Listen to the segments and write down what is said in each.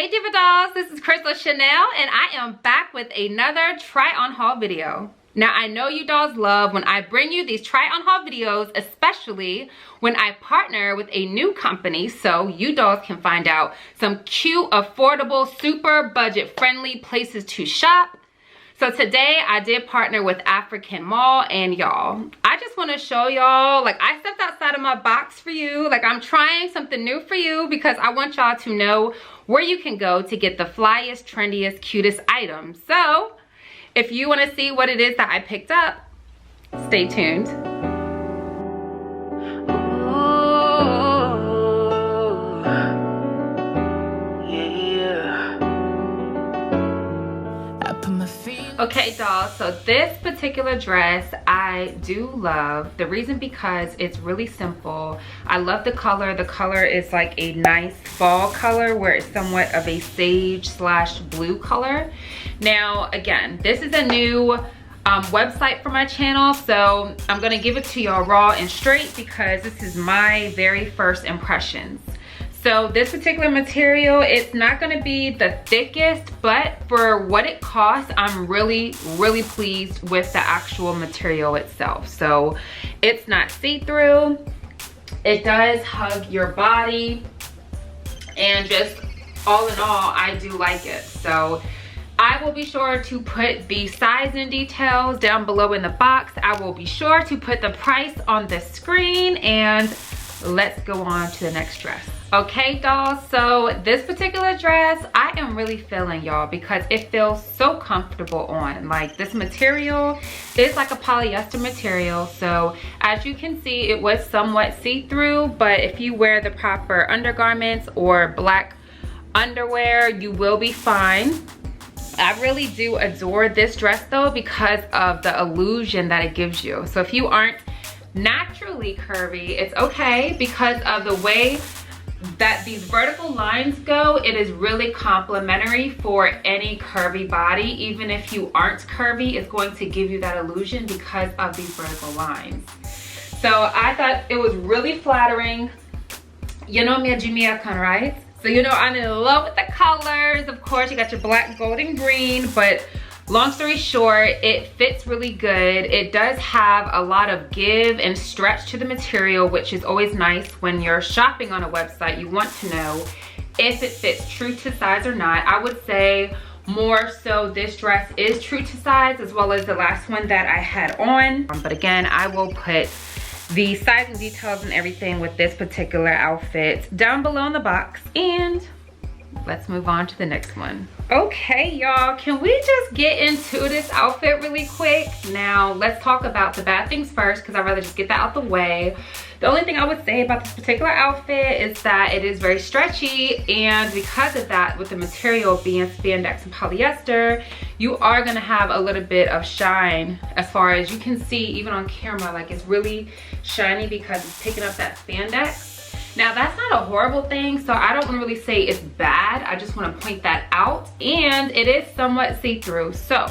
Hey Diva Dolls, this is CRYSTALCHANEL and I am back with another try on haul video. Now I know you dolls love when I bring you these try on haul videos, especially when I partner with a new company so you dolls can find out some cute, affordable, super budget friendly places to shop. So today I did partner with African Mall, and y'all, I just want to show y'all, like, I stepped outside of my box for you. Like, I'm trying something new for you because I want y'all to know where you can go to get the flyest, trendiest, cutest items. So if you want to see what it is that I picked up, stay tuned. Okay dolls, so this particular dress I do love. The reason because it's really simple. I love the color. The color is like a nice fall color where it's somewhat of a sage slash blue color. Now again, this is a new website for my channel, so I'm gonna give it to y'all raw and straight because this is my very first impressions. So this particular material, it's not gonna be the thickest, but for what it costs, I'm really pleased with the actual material itself. So it's not see-through, it does hug your body, and just all in all, I do like it. So I will be sure to put the sizing details down below in the box. I will be sure to put the price on the screen, and let's go on to the next dress. Okay dolls, so this particular dress I am really feeling, y'all, because it feels so comfortable on. Like, this material is like a polyester material, so as you can see it was somewhat see-through, but if you wear the proper undergarments or black underwear you will be fine. I really do adore this dress though because of the illusion that it gives you. So if you aren't naturally curvy, it's okay because of the way that these vertical lines go. It is really complimentary for any curvy body. Even if you aren't curvy, it's going to give you that illusion because of these vertical lines. So I thought it was really flattering. You know me, Jamaican, right? So you know I'm in love with the colors. Of course, you got your black, gold, and green, but long story short, it fits really good. It does have a lot of give and stretch to the material, which is always nice when you're shopping on a website. You want to know if it fits true to size or not. I would say more so this dress is true to size, as well as the last one that I had on. But again, I will put the sizing details and everything with this particular outfit down below in the box, and let's move on to the next one. Okay y'all, can we just get into this outfit really quick? Now let's talk about the bad things first because I'd rather just get that out the way. The only thing I would say about this particular outfit is that it is very stretchy, and because of that, with the material being spandex and polyester, you are gonna have a little bit of shine. As far as you can see even on camera, like, it's really shiny because it's picking up that spandex. Now that's not a horrible thing, so I don't really say it's bad. I just want to point that out, and it is somewhat see-through. So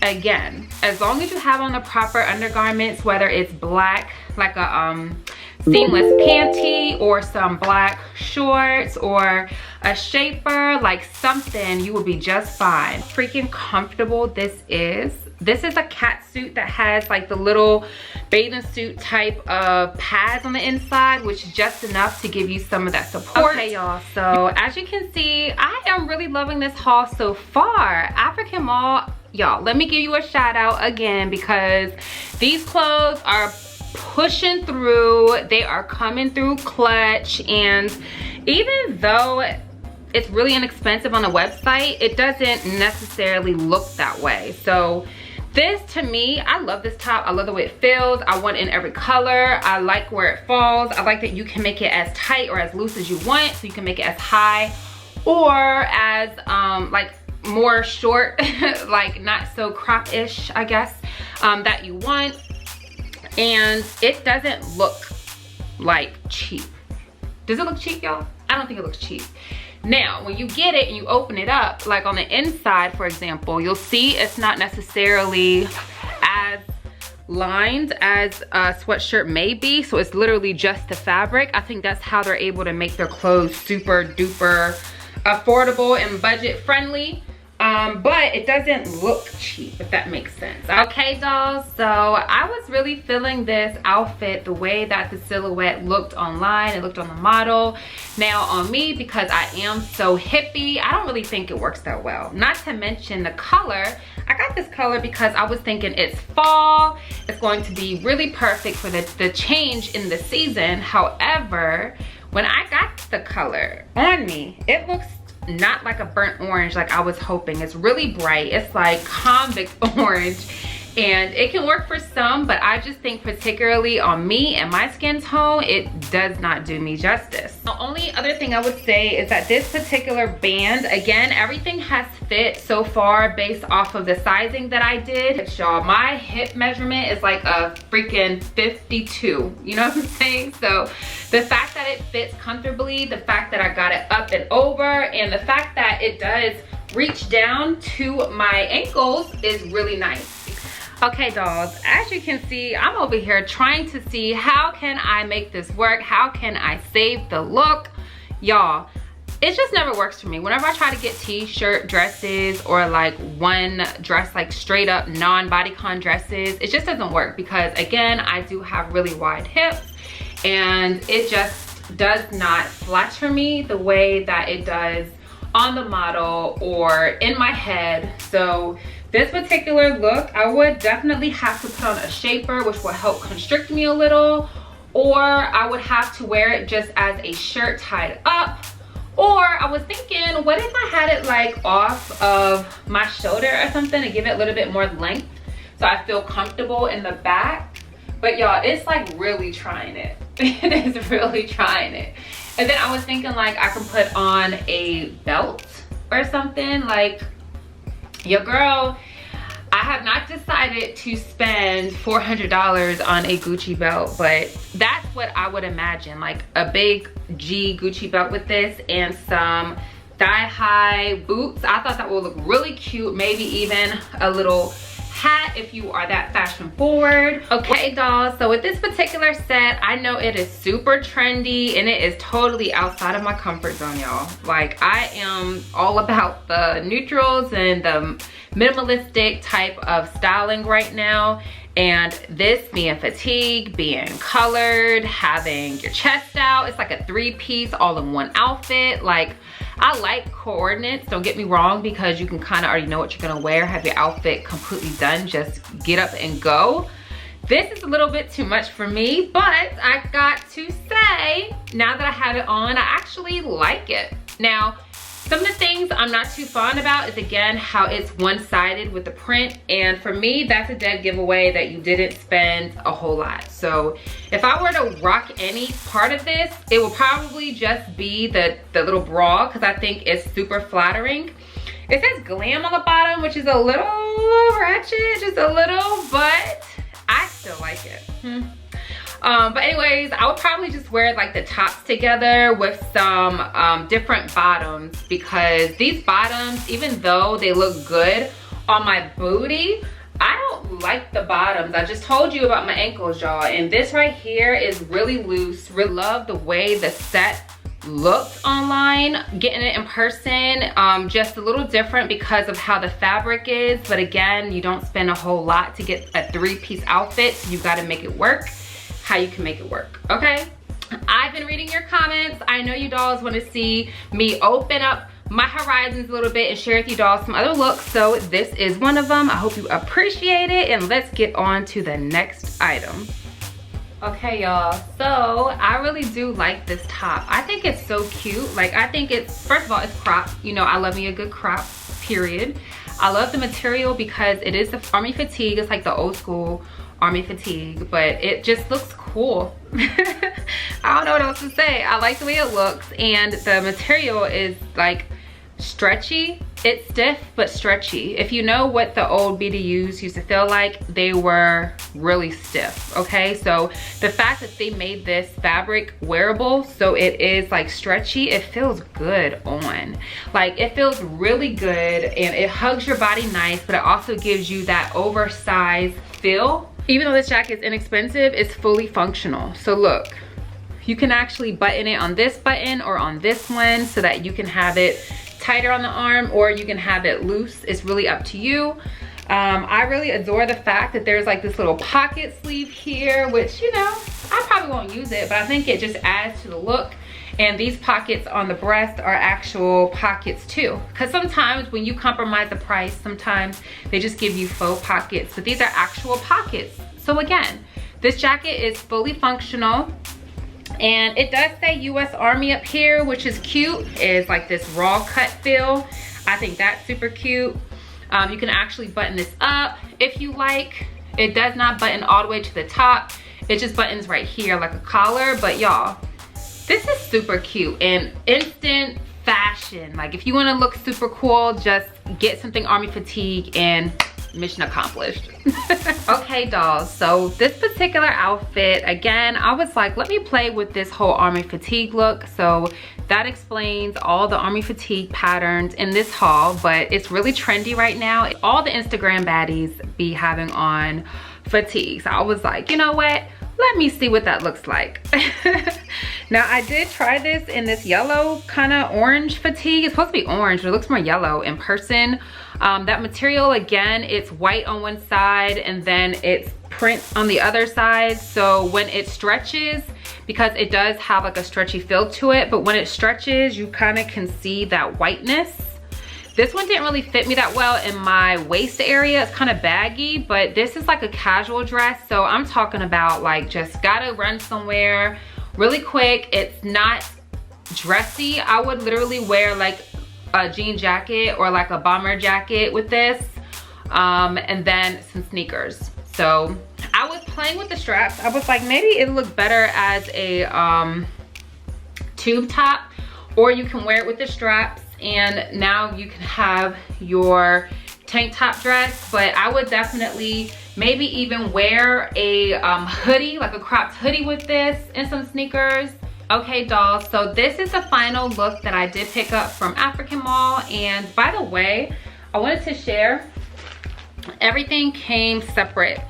again, as long as you have on the proper undergarments, whether it's black, like a seamless panty, or some black shorts, or a shaper, like something, you will be just fine. Freaking comfortable this is. This is a catsuit that has like the little bathing suit type of pads on the inside, which is just enough to give you some of that support. Okay y'all, so as you can see, I am really loving this haul so far. African Mall, y'all, let me give you a shout out again because these clothes are pushing through. They are coming through clutch, and even though it's really inexpensive on the website, it doesn't necessarily look that way. So this, to me, I love this top. I love the way it feels. I want it in every color. I like where it falls. I like that you can make it as tight or as loose as you want, so you can make it as high or as like more short, like not so crop-ish, I guess, that you want. And it doesn't look like cheap. Does it look cheap, y'all? I don't think it looks cheap. Now, when you get it and you open it up, like on the inside, for example, you'll see it's not necessarily as lined as a sweatshirt may be. So it's literally just the fabric. I think that's how they're able to make their clothes super duper affordable and budget friendly. But it doesn't look cheap, if that makes sense. Okay, dolls, so I was really feeling this outfit the way that the silhouette looked online. It looked on the model. Now on me, because I am so hippie, I don't really think it works that well. Not to mention the color. I got this color because I was thinking it's fall. It's going to be really perfect for the change in the season. However, when I got the color on me, it looks not like a burnt orange like I was hoping. It's really bright. It's like convict orange, and it can work for some, but I just think particularly on me and my skin tone, it does not do me justice. The only other thing I would say is that this particular band, again, everything has fit so far based off of the sizing that I did. Y'all, my hip measurement is like a freaking 52, you know what I'm saying? So the fact that it fits comfortably, the fact that I got it up and over, and the fact that it does reach down to my ankles is really nice. Okay, dolls, as you can see, I'm over here trying to see how can I make this work? How can I save the look? Y'all, it just never works for me. Whenever I try to get t-shirt dresses or like one dress, like straight up non-bodycon dresses, it just doesn't work because, again, I do have really wide hips and it just does not flatter me the way that it does on the model or in my head. So this particular look, I would definitely have to put on a shaper, which will help constrict me a little, or I would have to wear it just as a shirt tied up. Or I was thinking, what if I had it like off of my shoulder or something to give it a little bit more length so I feel comfortable in the back. But y'all, it's like really trying it. It is really trying it. And then I was thinking like I could put on a belt or something. Like, your girl, I have not decided to spend $400 on a Gucci belt, but that's what I would imagine, like a big G Gucci belt with this and some thigh-high boots. I thought that would look really cute, maybe even a little hat if you are that fashion forward. Okay, dolls, so with this particular set, I know it is super trendy and it is totally outside of my comfort zone, y'all. Like, I am all about the neutrals and the minimalistic type of styling right now, and this being fatigue, being colored, having your chest out, it's like a three-piece all in one outfit. Like, I like coordinates, don't get me wrong, because you can kind of already know what you're gonna wear, have your outfit completely done, just get up and go. This is a little bit too much for me, but I got to say, now that I have it on, I actually like it. Now, some of the things I'm not too fond about is, again, how it's one-sided with the print. And for me, that's a dead giveaway that you didn't spend a whole lot. So if I were to rock any part of this, it will probably just be the little bra, because I think it's super flattering. It says glam on the bottom, which is a little ratchet, just a little, but I still like it. But anyways, I would probably just wear like the tops together with some different bottoms, because these bottoms, even though they look good on my booty, I don't like the bottoms. I just told you about my ankles, y'all, and this right here is really loose. Really love the way the set looked online. Getting it in person, just a little different because of how the fabric is, but again, you don't spend a whole lot to get a three-piece outfit, so you got to make it work how you can make it work. Okay, I've been reading your comments. I know you dolls want to see me open up my horizons a little bit and share with you dolls some other looks, so this is one of them. I hope you appreciate it, and let's get on to the next item. Okay, y'all, so I really do like this top. I think it's so cute. Like, I think it's, first of all, it's cropped. You know, I love me a good crop, period. I love the material because it is the army fatigue. It's like the old school army fatigue, but it just looks cool. I don't know what else to say. I like the way it looks, and the material is like stretchy. It's stiff but stretchy. If you know what the old BDUs used to feel like, they were really stiff. Okay, so the fact that they made this fabric wearable so it is like stretchy, it feels good on. Like, it feels really good, and it hugs your body nice, but it also gives you that oversized feel. Even though this jacket is inexpensive, it's fully functional. So look, you can actually button it on this button or on this one so that you can have it tighter on the arm, or you can have it loose. It's really up to you. I really adore the fact that there's like this little pocket sleeve here, which, you know, I probably won't use it, but I think it just adds to the look. And these pockets on the breast are actual pockets too, because sometimes when you compromise the price, sometimes they just give you faux pockets, but these are actual pockets. So again, this jacket is fully functional, and it does say US Army up here, which is cute. It's like this raw cut feel. I think that's super cute. You can actually button this up if you like. It does not button all the way to the top. It just buttons right here like a collar. But y'all, this is super cute and instant fashion. Like if you want to look super cool, just get something army fatigue and mission accomplished. Okay, dolls, so this particular outfit, again, I was like, let me play with this whole army fatigue look. So that explains all the army fatigue patterns in this haul, but it's really trendy right now. All the Instagram baddies be having on fatigue. So I was like, you know what? Let me see what that looks like. Now I did try this in this yellow kind of orange fatigue. It's supposed to be orange, but it looks more yellow in person. That material, again, it's white on one side and then it's print on the other side. So when it stretches, because it does have like a stretchy feel to it, but when it stretches, you kind of can see that whiteness. This one didn't really fit me that well in my waist area. It's kind of baggy, but this is like a casual dress. So I'm talking about like just gotta run somewhere really quick. It's not dressy. I would literally wear like a jean jacket or like a bomber jacket with this, and then some sneakers. So I was playing with the straps. I was like, maybe it'll look better as a tube top, or you can wear it with the straps and now you can have your tank top dress. But I would definitely maybe even wear a hoodie, like a cropped hoodie with this and some sneakers. Okay, dolls, so this is the final look that I did pick up from African Mall. And by the way, I wanted to share, everything came separate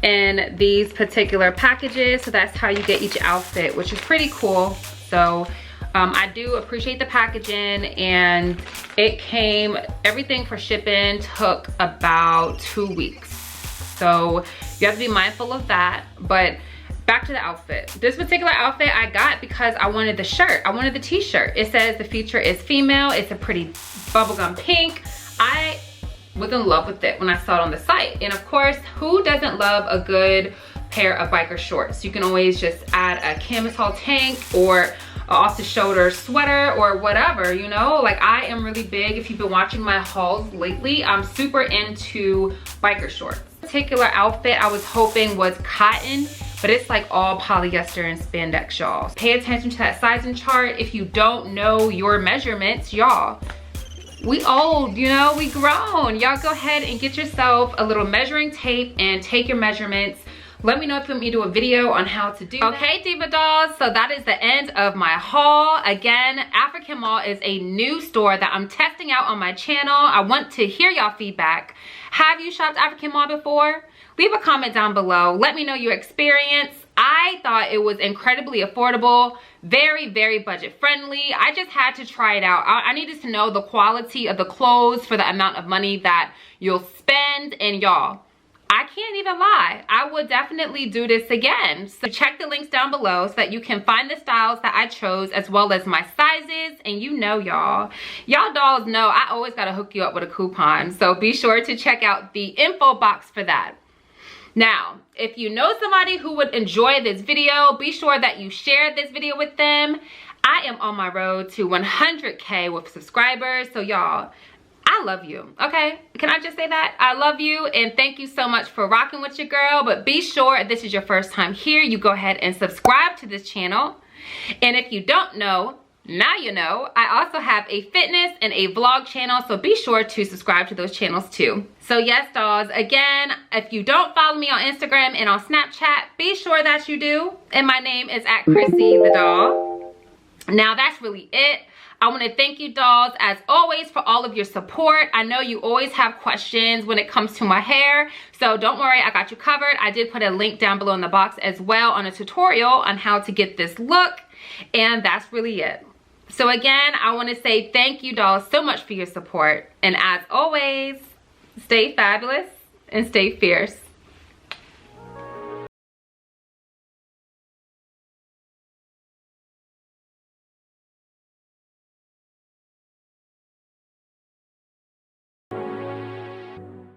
in these particular packages. So that's how you get each outfit, which is pretty cool. So I do appreciate the packaging, and it came, everything for shipping took about 2 weeks. So you have to be mindful of that. But back to the outfit. This particular outfit I got because I wanted the shirt. I wanted the t-shirt. It says the feature is female. It's a pretty bubblegum pink. I was in love with it when I saw it on the site. And of course, who doesn't love a good pair of biker shorts? You can always just add a camisole tank or off the shoulder sweater or whatever, you know. Like I am really big, if you've been watching my hauls lately, I'm super into biker shorts. This particular outfit I was hoping was cotton, but it's like all polyester and spandex, y'all. Pay attention to that sizing chart. If you don't know your measurements, y'all, we old, you know, we grown. Y'all go ahead and get yourself a little measuring tape and take your measurements. Let me know if you want me to do a video on how to do that. Okay, Diva Dolls, so that is the end of my haul. Again, African Mall is a new store that I'm testing out on my channel. I want to hear y'all feedback. Have you shopped African Mall before? Leave a comment down below. Let me know your experience. I thought it was incredibly affordable, very, very budget friendly. I just had to try it out. I needed to know the quality of the clothes for the amount of money that you'll spend. And y'all, I can't even lie, I would definitely do this again. So check the links down below so that you can find the styles that I chose as well as my sizes. And you know, y'all dolls know I always gotta hook you up with a coupon. So be sure to check out the info box for that. Now, if you know somebody who would enjoy this video, be sure that you share this video with them. I am on my road to 100K with subscribers. So y'all, I love you, okay? Can I just say that? I love you, and thank you so much for rocking with your girl. But be sure, if this is your first time here, you go ahead and subscribe to this channel. And if you don't know, now you know, I also have a fitness and a vlog channel, so be sure to subscribe to those channels too. So yes, dolls, again, if you don't follow me on Instagram and on Snapchat, be sure that you do. And my name is @Chrissy the Doll. Now that's really it. I want to thank you, dolls, as always, for all of your support. I know you always have questions when it comes to my hair, so don't worry, I got you covered. I did put a link down below in the box as well on a tutorial on how to get this look, and that's really it. So again, I want to say thank you, dolls, so much for your support. And as always, stay fabulous and stay fierce.